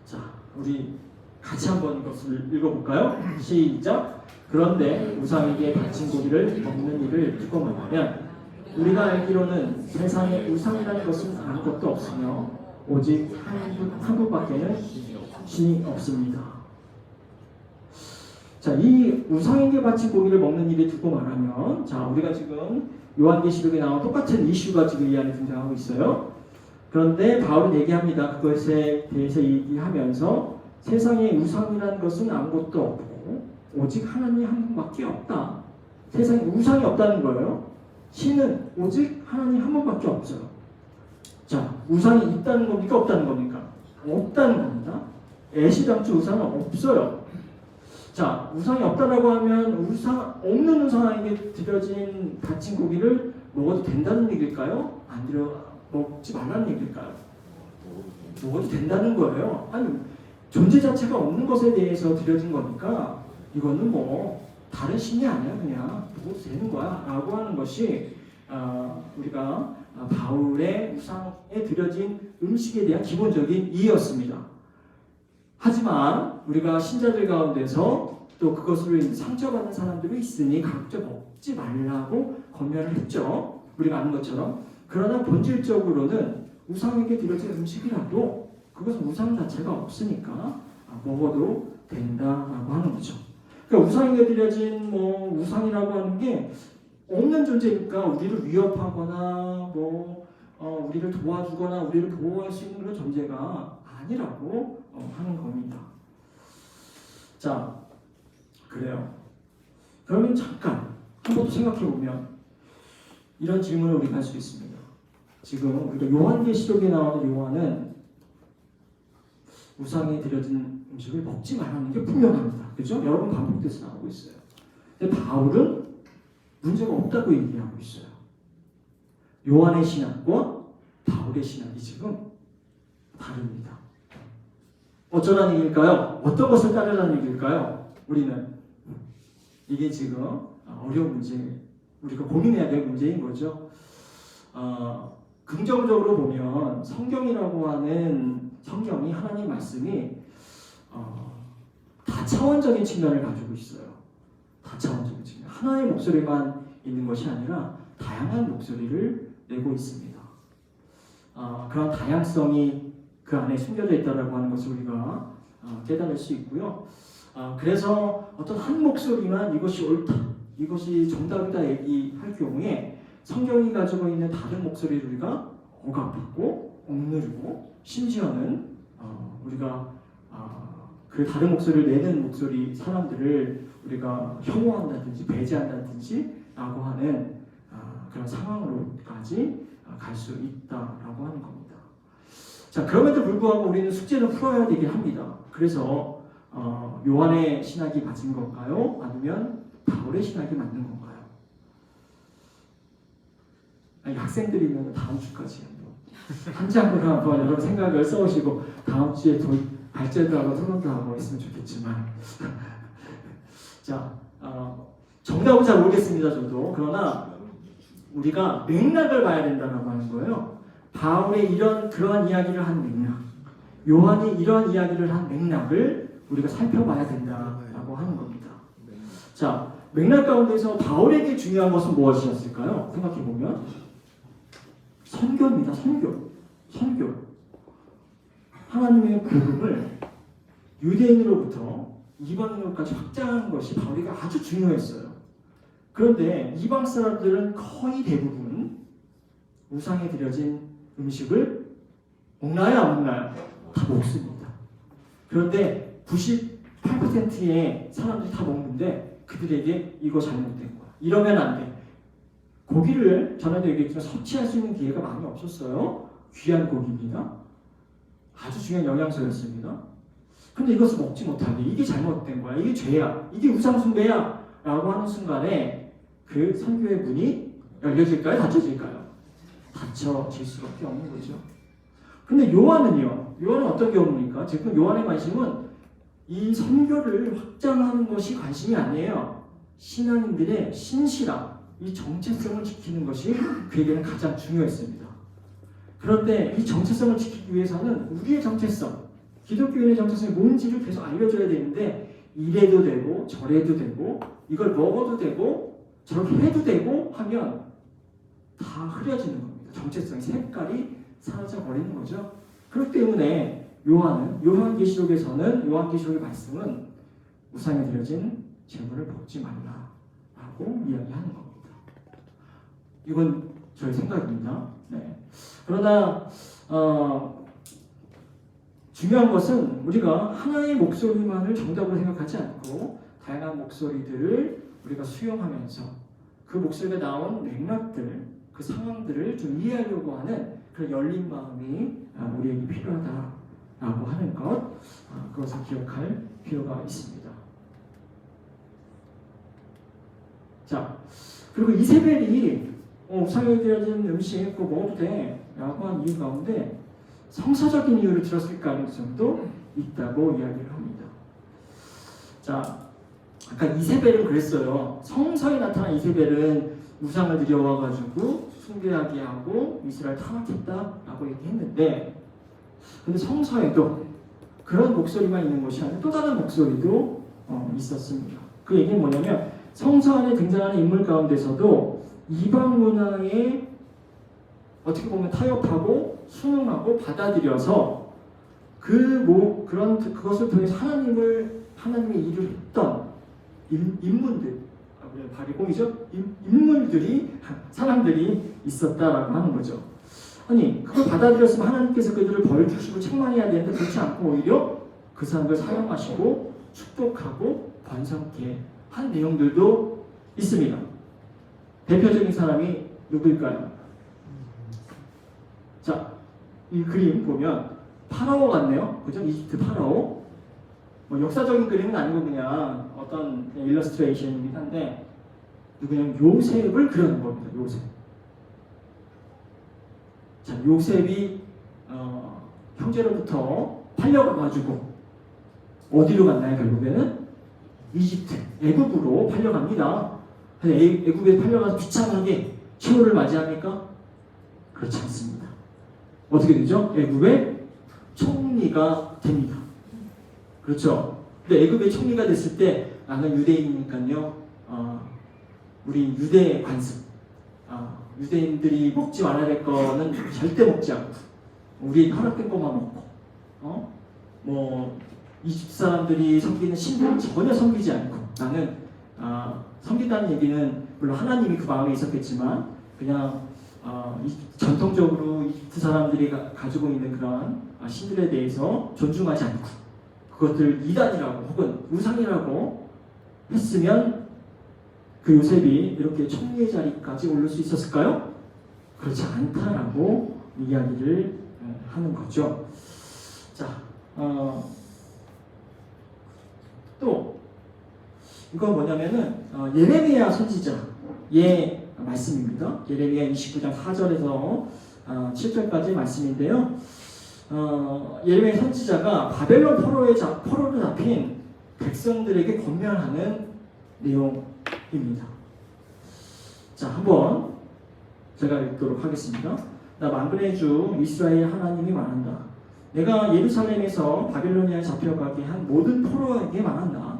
자, 우리 같이 한번 이것을 읽어볼까요? 시작! 그런데 우상에게 바친 고기를 먹는 일을 두고 말하면 우리가 알기로는 세상에 우상이라는 것은 아무것도 없으며 오직 한 분밖에는 신이 없습니다. 자, 이 우상에게 바친 고기를 먹는 일을 두고 말하면, 자, 우리가 지금 요한계시록에 나온 똑같은 이슈가 지금 이 안에 등장하고 있어요. 그런데 바울은 얘기합니다. 그것에 대해서 얘기하면서 세상에 우상이라는 것은 아무것도 없고 오직 하나님 한 분밖에 없다. 세상에 우상이 없다는 거예요. 신은 오직 하나님 한 분밖에 없어요. 자, 우상이 있다는 겁니까? 없다는 겁니까? 없다는 겁니다. 애시당초 우상은 없어요. 자, 우상이 없다라고 하면 없는 우상에게 드려진 바친 고기를 먹어도 된다는 얘기일까요? 먹지 말라는 얘기일까요? 먹어도 된다는 거예요. 아니, 존재 자체가 없는 것에 대해서 드려진 거니까 이거는 뭐 다른 신이 아니야, 그냥 먹어도 되는 거야 라고 하는 것이 우리가 바울의 우상에 드려진 음식에 대한 기본적인 이해였습니다. 하지만 우리가 신자들 가운데서 또 그것으로 상처받는 사람들이 있으니 가급적 먹지 말라고 권면을 했죠. 우리가 아는 것처럼. 그러나 본질적으로는 우상에게 드려진 음식이라도 그것은 우상 자체가 없으니까 먹어도 된다라고 하는 거죠. 그러니까 우상에게 드려진 우상이라고 하는 게 없는 존재니까 우리를 위협하거나 우리를 도와주거나 우리를 보호할 수 있는 그런 존재가 아니라고 하는 겁니다. 자, 그래요. 그러면 잠깐 한 번 생각해 보면 이런 질문을 우리가 할 수 있습니다. 지금 우리가 요한계시록에 나오는 요한은 우상에 드려진 음식을 먹지 말라는 게 분명합니다. 그렇죠? 여러 번 반복돼서 나오고 있어요. 근데 바울은 문제가 없다고 얘기하고 있어요. 요한의 신학과 바울의 신학이 지금 다릅니다. 어쩌라는 얘기일까요? 어떤 것을 따르라는 얘기일까요? 우리는 이게 지금 어려운 문제, 우리가 고민해야 될 문제인 거죠. 긍정적으로 보면 성경이라고 하는 성경이 하나님 말씀이 다차원적인 측면을 가지고 있어요. 다차원적인 측면. 하나의 목소리만 있는 것이 아니라 다양한 목소리를 내고 있습니다. 그런 다양성이 그 안에 숨겨져 있다고 하는 것을 우리가 깨달을 수 있고요. 그래서 어떤 한 목소리만 이것이 옳다, 이것이 정답이다 얘기할 경우에 성경이 가지고 있는 다른 목소리를 우리가 억압하고 억누르고 심지어는 우리가 그 다른 목소리를 내는 목소리 사람들을 우리가 혐오한다든지 배제한다든지 라고 하는 그런 상황으로까지 갈 수 있다라고 하는 겁니다. 자, 그럼에도 불구하고 우리는 숙제를 풀어야 되긴 합니다. 그래서 요한의 신학이 맞은 건가요? 아니면 바울의 신학이 맞는 건가요? 아니, 학생들이면 다음 주까지 한 장으로 한번 여러분 생각을 써오시고 다음 주에 발제도 하고 토론도 하고 했으면 좋겠지만 자, 정답은 잘 모르겠습니다. 저도. 그러나 우리가 맥락을 봐야 된다고 하는 거예요. 바울의 그러한 이야기를 한 맥락, 요한이 이러한 이야기를 한 맥락을 우리가 살펴봐야 된다라고 하는 겁니다. 자, 맥락 가운데서 바울에게 중요한 것은 무엇이었을까요? 생각해보면 선교입니다. 선교. 하나님의 복음을 유대인으로부터 이방인으로까지 확장하는 것이 바울에게 아주 중요했어요. 그런데 이방 사람들은 거의 대부분 우상에 드려진 음식을 먹나요? 안 먹나요? 다 먹습니다. 그런데 98%의 사람들이 다 먹는데 그들에게 이거 잘못된 거야. 이러면 안 돼. 고기를 전에도 얘기했지만 섭취할 수 있는 기회가 많이 없었어요. 귀한 고기입니다. 아주 중요한 영양소였습니다. 근데 이것을 먹지 못하게 이게 잘못된 거야. 이게 죄야. 이게 우상숭배야. 라고 하는 순간에 그 선교의 문이 열려질까요? 닫혀질까요? 닫혀질 수밖에 없는 거죠. 근데 요한은요? 요한은 어떤 경우입니까? 지금 요한의 관심은 이 선교를 확장하는 것이 관심이 아니에요. 신앙인들의 신실함, 이 정체성을 지키는 것이 그에게는 가장 중요했습니다. 그런데 이 정체성을 지키기 위해서는 우리의 정체성, 기독교인의 정체성이 뭔지를 계속 알려줘야 되는데 이래도 되고 저래도 되고 이걸 먹어도 되고 저렇게 해도 되고 하면 다 흐려지는 겁니다. 정체성의 색깔이 사라져 버리는 거죠. 그렇기 때문에 요한계시록의 말씀은 우상에 드려진 제물을 먹지 말라라고 이야기하는 겁니다. 이건 저의 생각입니다. 네. 그러나 중요한 것은 우리가 하나의 목소리만을 정답으로 생각하지 않고 다양한 목소리들을 우리가 수용하면서 그 목소리가 나온 맥락들, 그 상황들을 좀 이해하려고 하는 그런 열린 마음이 우리에게 필요하다라고 하는 것, 그것을 기억할 필요가 있습니다. 자, 그리고 이세벨이 우상에 드려진 음식 그거 먹어도 돼 라고 한 이유 가운데 성서적인 이유를 들었을 가능성도 있다고 이야기를 합니다. 자, 아까 이세벨은 그랬어요. 성서에 나타난 이세벨은 우상을 들여와가지고 숭배하게 하고 이스라엘 타락했다라고 얘기했는데, 근데 성서에도 그런 목소리만 있는 것이 아니라 또 다른 목소리도 있었습니다. 그 얘기는 뭐냐면 성서 안에 등장하는 인물 가운데서도 이방 문화에 어떻게 보면 타협하고 순응하고 받아들여서 그것을 통해서 하나님의 일을 했던 인물들, 바리공이죠. 인물들이 사람들이 있었다라고 하는 거죠. 아니 그걸 받아들였으면 하나님께서 그들을 벌 주시고 책망해야 되는데 그렇지 않고 오히려 그 사람들 사용하시고 축복하고 번성케 한 내용들도 있습니다. 대표적인 사람이 누구일까요? 자, 이 그림 보면 파라오 같네요. 그죠? 이집트 파라오. 뭐 역사적인 그림은 아니고 그냥 어떤 일러스트레이션이긴 한데 그냥 요셉을 그려놓은 겁니다. 요셉. 자, 요셉이 형제로부터 팔려가가지고 어디로 갔나요? 결국에는 이집트, 애굽으로 팔려갑니다. 애굽에 팔려가서 비참하게 최후를 맞이합니까? 그렇지 않습니다. 어떻게 되죠? 애굽의 총리가 됩니다. 그렇죠? 근데 애굽의 총리가 됐을 때 나는 유대인이니까요. 우리 유대 관습, 유대인들이 먹지 말아야 될 거는 절대 먹지 않고 우리 허락된 것만 먹고 뭐 이집트 사람들이 섬기는 신들을 전혀 섬기지 않고 나는 섬긴다는 얘기는 물론 하나님이 그 마음에 있었겠지만 그냥 전통적으로 이집트 사람들이 가지고 있는 그런 신들에 대해서 존중하지 않고 그것들 이단이라고 혹은 우상이라고 했으면 그 요셉이 이렇게 총리의 자리까지 오를 수 있었을까요? 그렇지 않다라고 이야기를 하는 거죠. 자, 또 이건 뭐냐면은 예레미야 선지자의 말씀입니다. 예레미야 29장 4절에서 7절까지 말씀인데요. 예레미야 선지자가 바벨론 포로로 잡힌 백성들에게 권면하는 내용입니다. 자, 한번 제가 읽도록 하겠습니다. 나 만군의 주 이스라엘 하나님이 말한다. 내가 예루살렘에서 바빌로니아에 잡혀가게 한 모든 포로에게 말한다.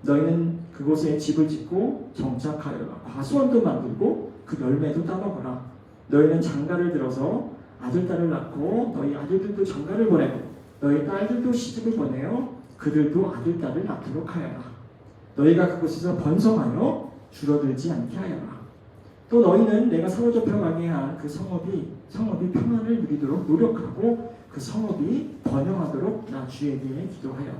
너희는 그곳에 집을 짓고 정착하여라. 과수원도 만들고 그 열매도 따먹어라. 너희는 장가를 들어서 아들, 딸을 낳고 너희 아들들도 장가를 보내고 너희 딸들도 시집을 보내어 그들도 아들, 딸을 낳도록 하여라. 너희가 그곳에서 번성하여 줄어들지 않게 하여라. 또 너희는 내가 사로잡혀 가게 한 그 성읍이 평안을 누리도록 노력하고 그 성읍이 번영하도록 나 주에게 기도하여라.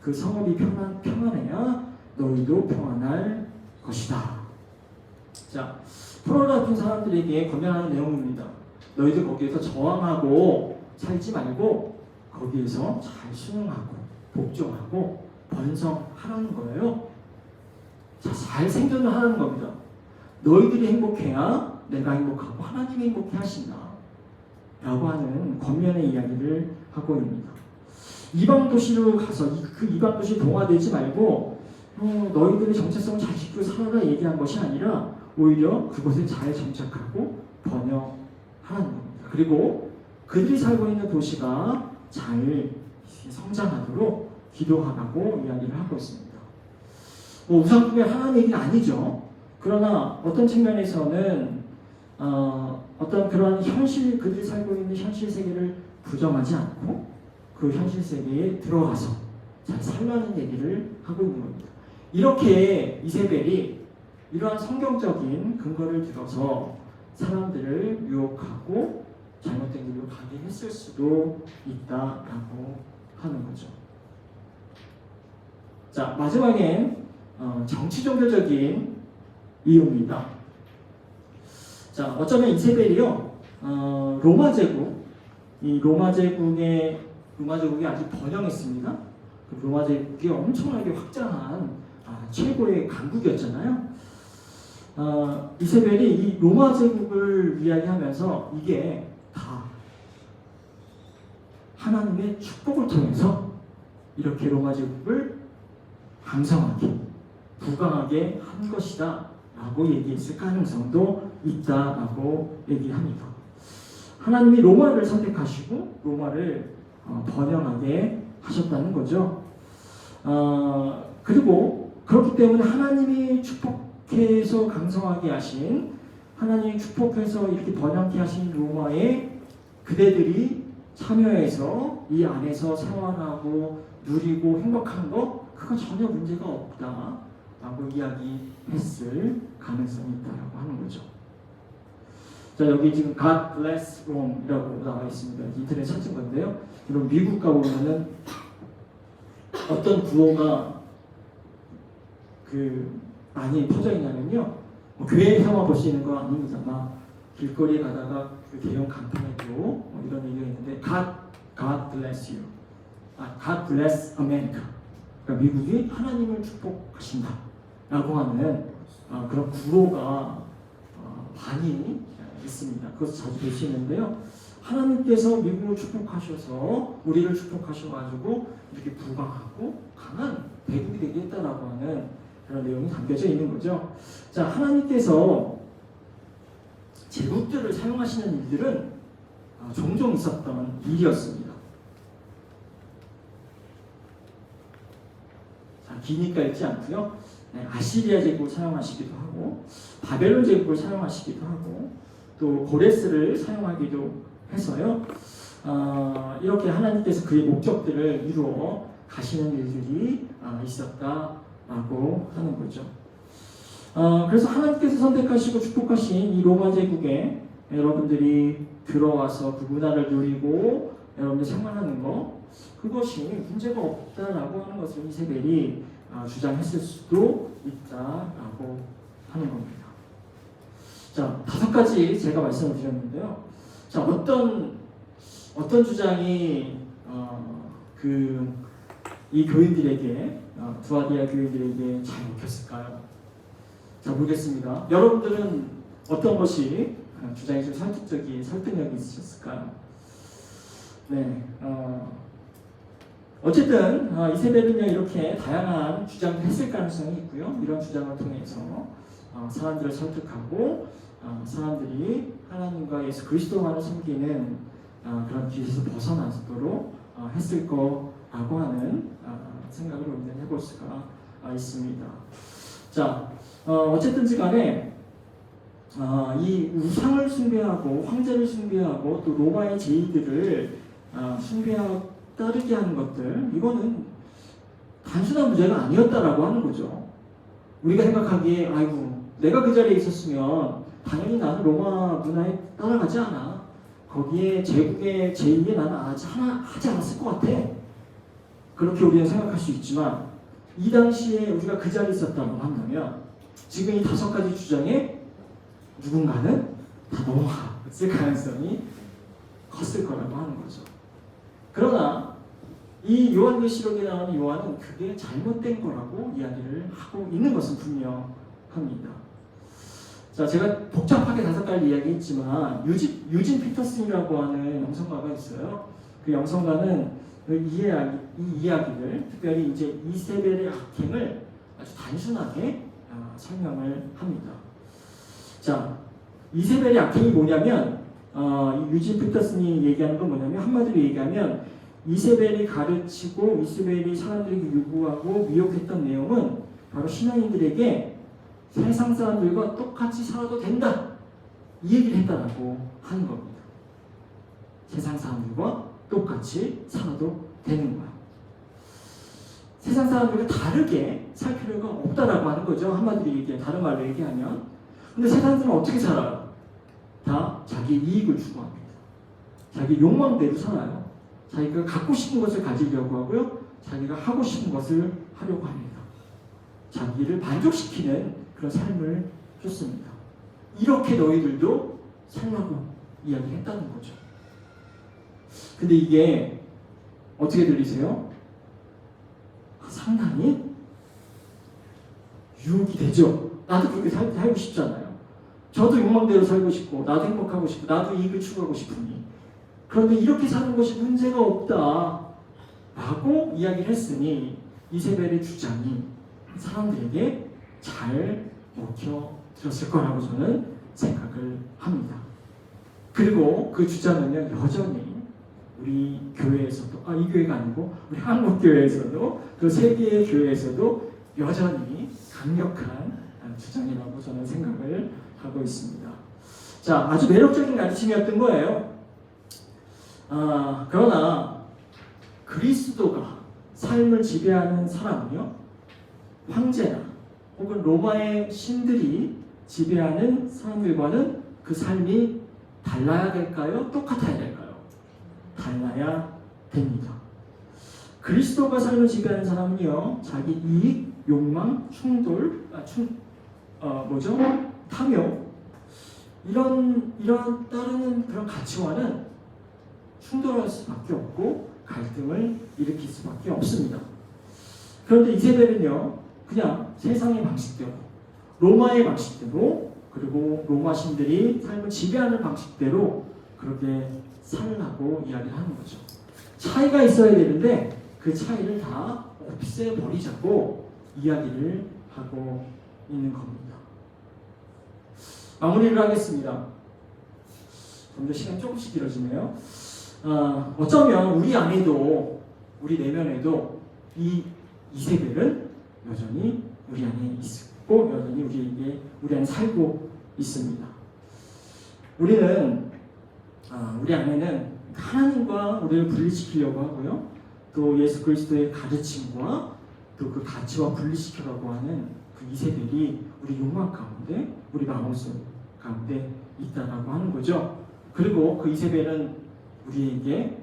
그 성읍이 평안해야 너희도 평안할 것이다. 자, 포로로 잡힌 사람들에게 권면하는 내용입니다. 너희들 거기에서 저항하고 살지 말고 거기에서 잘 순응하고 복종하고 번성하라는 거예요. 자, 잘 생존을 하는 겁니다. 너희들이 행복해야 내가 행복하고 하나님이 행복해 하신다 라고 하는 권면의 이야기를 하고 있습니다. 이방 도시로 가서 그 이방 도시 동화되지 말고 너희들의 정체성을 잘 지키고 살아라 얘기한 것이 아니라 오히려 그곳에 잘 정착하고 번영하라는 겁니다. 그리고 그들이 살고 있는 도시가 잘 성장하도록 기도하라고 이야기를 하고 있습니다. 우상숭배 하나님 얘기는 아니죠. 그러나 어떤 측면에서는 어떤 그런 현실, 그들이 살고 있는 현실 세계를 부정하지 않고 그 현실 세계에 들어가서 잘 살라는 얘기를 하고 있는 겁니다. 이렇게 이세벨이 이러한 성경적인 근거를 들어서 사람들을 유혹하고 잘못된 길로 가게 했을 수도 있다라고 하는 거죠. 자, 마지막엔 정치 종교적인 이유입니다. 자, 어쩌면 이세벨이요, 로마 제국, 이 로마 제국이 아주 번영했습니다. 그 로마 제국이 엄청나게 확장한 최고의 강국이었잖아요. 이세벨이 이 로마 제국을 이야기하면서 이게 다 하나님의 축복을 통해서 이렇게 로마 제국을 강성하게, 부강하게 한 것이다 라고 얘기했을 가능성도 있다라고 얘기합니다. 하나님이 로마를 선택하시고 로마를 번영하게 하셨다는 거죠. 그리고 그렇기 때문에 하나님이 축복해서 강성하게 하신, 하나님이 축복해서 이렇게 번영케 하신 로마에 그대들이 참여해서 이 안에서 생활하고 누리고 행복한 거 그거 전혀 문제가 없다라고 이야기했을 가능성이 있다라고 하는 거죠. 자, 여기 지금 God bless Rome이라고 나와 있습니다. 인터넷 찾은 건데요. 여러분 미국 가보면은 어떤 구호가 많이 퍼져 있냐면요. 교회에서만 볼 수 있는 거 아닙니다. 막 길거리에 가다가 그 대형 간판에도 이런 얘기가 있는데 God bless you. God bless America. 그러니까 미국이 하나님을 축복하신다 라고 하는 그런 구호가 많이 있습니다. 그것을 자주 볼 수 있는데요. 하나님께서 미국을 축복하셔서 우리를 축복하셔가지고 이렇게 부강하고 강한 대국이 되게 했다라고 하는 그런 내용이 담겨져 있는 거죠. 자, 하나님께서 제국들을 사용하시는 일들은 종종 있었던 일이었습니다. 자, 기니까 읽지 않고요. 아시리아 제국을 사용하시기도 하고 바벨론 제국을 사용하시기도 하고 또 고레스를 사용하기도 해서요. 이렇게 하나님께서 그의 목적들을 이루어 가시는 일들이 있었다라고 하는 거죠. 그래서 하나님께서 선택하시고 축복하신 이 로마 제국에 여러분들이 들어와서 그 문화를 누리고 여러분들 생활하는 거 그것이 문제가 없다라고 하는 것을 이세벨이 주장했을 수도 있다라고 하는 겁니다. 자, 5가지 제가 말씀을 드렸는데요. 자, 어떤 주장이 이 교인들에게 두아디아 교인들에게 잘 먹혔을까요? 자, 모르겠습니다. 여러분들은 어떤 것이 주장이 좀 설득력이 있으셨을까요? 네, 어쨌든 이세벨은요 이렇게 다양한 주장을 했을 가능성이 있고요. 이런 주장을 통해서 사람들을 설득하고 사람들이 하나님과 예수 그리스도만을 섬기는 그런 길에서 벗어나도록 했을 거라고 하는 생각을 우리는 해볼 수가 있습니다. 자, 어쨌든지 간에 이 우상을 숭배하고 황제를 숭배하고 또 로마의 제의들을 숭배하고 따르게 하는 것들, 이거는 단순한 문제가 아니었다라고 하는 거죠. 우리가 생각하기에 아이고 내가 그 자리에 있었으면 당연히 나는 로마 문화에 따라가지 않아. 거기에 제국의 제의에 나는 하지 않았을 것 같아. 그렇게 우리는 생각할 수 있지만 이 당시에 우리가 그 자리에 있었다고 한다면 지금 이 5가지 주장에 누군가는 다 넘어갔을 가능성이 컸을 거라고 하는 거죠. 그러나 이 요한계시록에 나오는 요한은 그게 잘못된 거라고 이야기를 하고 있는 것은 분명합니다. 자, 제가 복잡하게 5가지 이야기했지만 유진 피터슨이라고 하는 영성가가 있어요. 그 영성가는 이 이야기를 특별히 이제 이세벨의 악행을 아주 단순하게 설명을 합니다. 자, 이세벨의 악행이 뭐냐면 유진 피터슨이 얘기하는 건 뭐냐면 한마디로 얘기하면 이세벨이 가르치고 이세벨이 사람들에게 요구하고 미혹했던 내용은 바로 신앙인들에게 세상 사람들과 똑같이 살아도 된다 이 얘기를 했다라고 하는 겁니다. 세상 사람들과 똑같이 살아도 되는 거야. 세상 사람들과 다르게 살 필요가 없다라고 하는 거죠. 한마디로 다른 말로 얘기하면. 근데 세상 사람은 어떻게 살아요? 다 자기 이익을 추구합니다. 자기 욕망대로 살아요. 자기가 갖고 싶은 것을 가지려고 하고요. 자기가 하고 싶은 것을 하려고 합니다. 자기를 만족시키는 그런 삶을 줬습니다. 이렇게 너희들도 살라고 이야기했다는 거죠. 근데 이게 어떻게 들리세요? 상당히 유혹이 되죠. 나도 그렇게 살고 싶잖아요. 저도 욕망대로 살고 싶고 나도 행복하고 싶고 나도 이익을 추구하고 싶으니 그런데 이렇게 사는 것이 문제가 없다 라고 이야기를 했으니 이세벨의 주장이 사람들에게 잘 먹혀들었을 거라고 저는 생각을 합니다. 그리고 그 주장은요 여전히 우리 교회에서도 이 교회가 아니고 우리 한국 교회에서도 또 세계의 교회에서도 여전히 강력한 주장이라고 저는 생각을 하고 있습니다. 자, 아주 매력적인 가르침이었던 거예요. 그러나 그리스도가 삶을 지배하는 사람은요 황제나 혹은 로마의 신들이 지배하는 사람들과는 그 삶이 달라야 될까요? 똑같아야 될까요? 달라야 됩니다. 그리스도가 삶을 지배하는 사람은요 자기 이익, 욕망, 충돌, 탐욕 이런 따르는 그런 가치와는 충돌할 수밖에 없고 갈등을 일으킬 수밖에 없습니다. 그런데 이세벨은요 그냥 세상의 방식대로 로마의 방식대로 그리고 로마 신들이 삶을 지배하는 방식대로 그렇게 살라고 이야기를 하는 거죠. 차이가 있어야 되는데 그 차이를 다 없애버리자고 이야기를 하고 있는 겁니다. 마무리를 하겠습니다. 좀 더 시간이 조금씩 길어지네요. 어쩌면 우리 안에도 우리 내면에도 이 이세벨은 여전히 우리 안에 있고 여전히 우리 안에 살고 있습니다. 우리는 우리 안에는 하나님과 우리를 분리시키려고 하고요. 또 예수 그리스도의 가르침과 또 그 가치와 분리시키려고 하는 그 이세벨이 우리 욕망 가운데 우리 마음속 가운데 있다라고 하는 거죠. 그리고 그 이세벨은 우리에게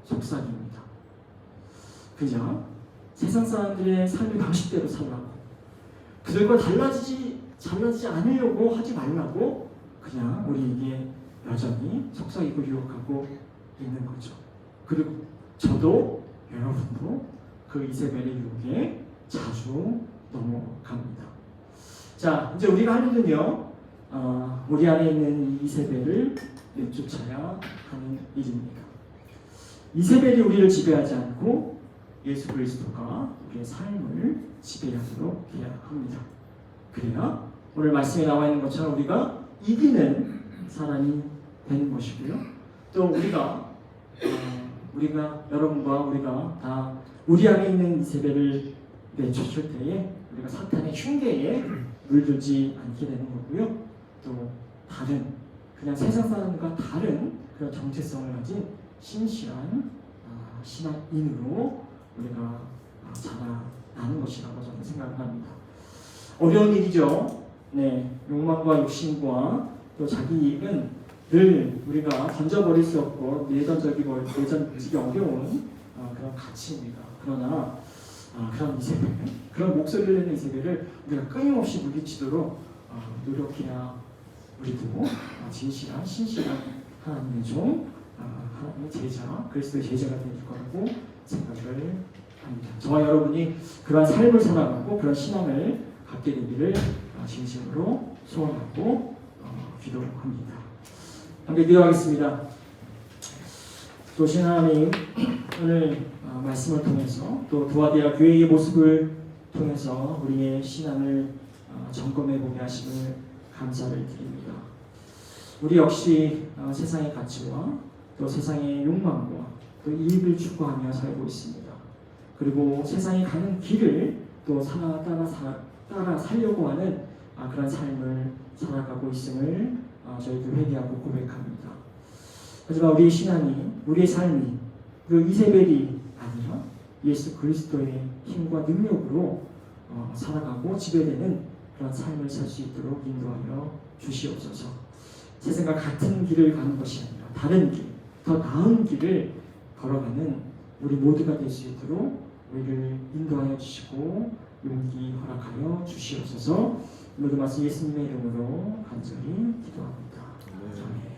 속삭입니다. 그냥 세상 사람들의 삶의 방식대로 살라고 그들과 달라지지 않으려고 하지 말라고 그냥 우리에게 여전히 속삭이고 유혹하고 있는 거죠. 그리고 저도 여러분도 그 이세벨의 유혹에 자주 넘어갑니다. 자, 이제 우리가 할 일은요 우리 안에 있는 이 이세벨을 내쫓아야 하는 일입니다. 이세벨이 우리를 지배하지 않고 예수 그리스도가 우리의 삶을 지배하도록 해야 합니다. 그래야 오늘 말씀에 나와 있는 것처럼 우리가 이기는 사람이 되는 것이고요. 또 우리가 여러분과 우리가 다 우리 안에 있는 이세벨을 내쫓을 때에 우리가 사탄의 흉계에 물들지 않게 되는 거고요. 또 다른 그냥 세상 사람과 다른 그런 정체성을 가진 신실한 신앙인으로 우리가 자라나는 것이라고 저는 생각을 합니다. 어려운 일이죠. 네, 욕망과 욕심과 또 자기 이익은 늘 우리가 던져버릴 수 없고 내던지기 어려운 그런 가치입니다. 그러나 그런 이세벨, 그런 목소리를 내는 이세벨을 우리가 끊임없이 물리치도록 노력해야 우리도 진실한 신실한 하나님의 종, 하나님의 제자, 그리스도의 제자가 될 거라고 생각을 합니다. 저와 여러분이 그런 삶을 살아가고 그런 신앙을 갖게 되기를 진심으로 소원하고 기도합니다. 함께 기도하겠습니다. 좋으신 하나님, 오늘 말씀을 통해서 또 두아디아 교회의 모습을 통해서 우리의 신앙을 점검해 보게 하심을 감사를 드립니다. 우리 역시 세상의 가치와 또 세상의 욕망과 또 이익을 추구하며 살고 있습니다. 그리고 세상이 가는 길을 또 따라 살려고 하는 그런 삶을 살아가고 있음을 저희들 회개하고 고백합니다. 하지만 우리의 신앙이, 우리의 삶이 그 이세벨이 아니라 예수 그리스도의 힘과 능력으로 살아가고 지배되는 그런 삶을 살 수 있도록 인도하여 주시옵소서. 세상과 같은 길을 가는 것이 아니라 다른 길, 더 나은 길을 걸어가는 우리 모두가 될 수 있도록 우리를 인도하여 주시고 용기 허락하여 주시옵소서. 모든 말씀 예수님의 이름으로 간절히 기도합니다. 아멘.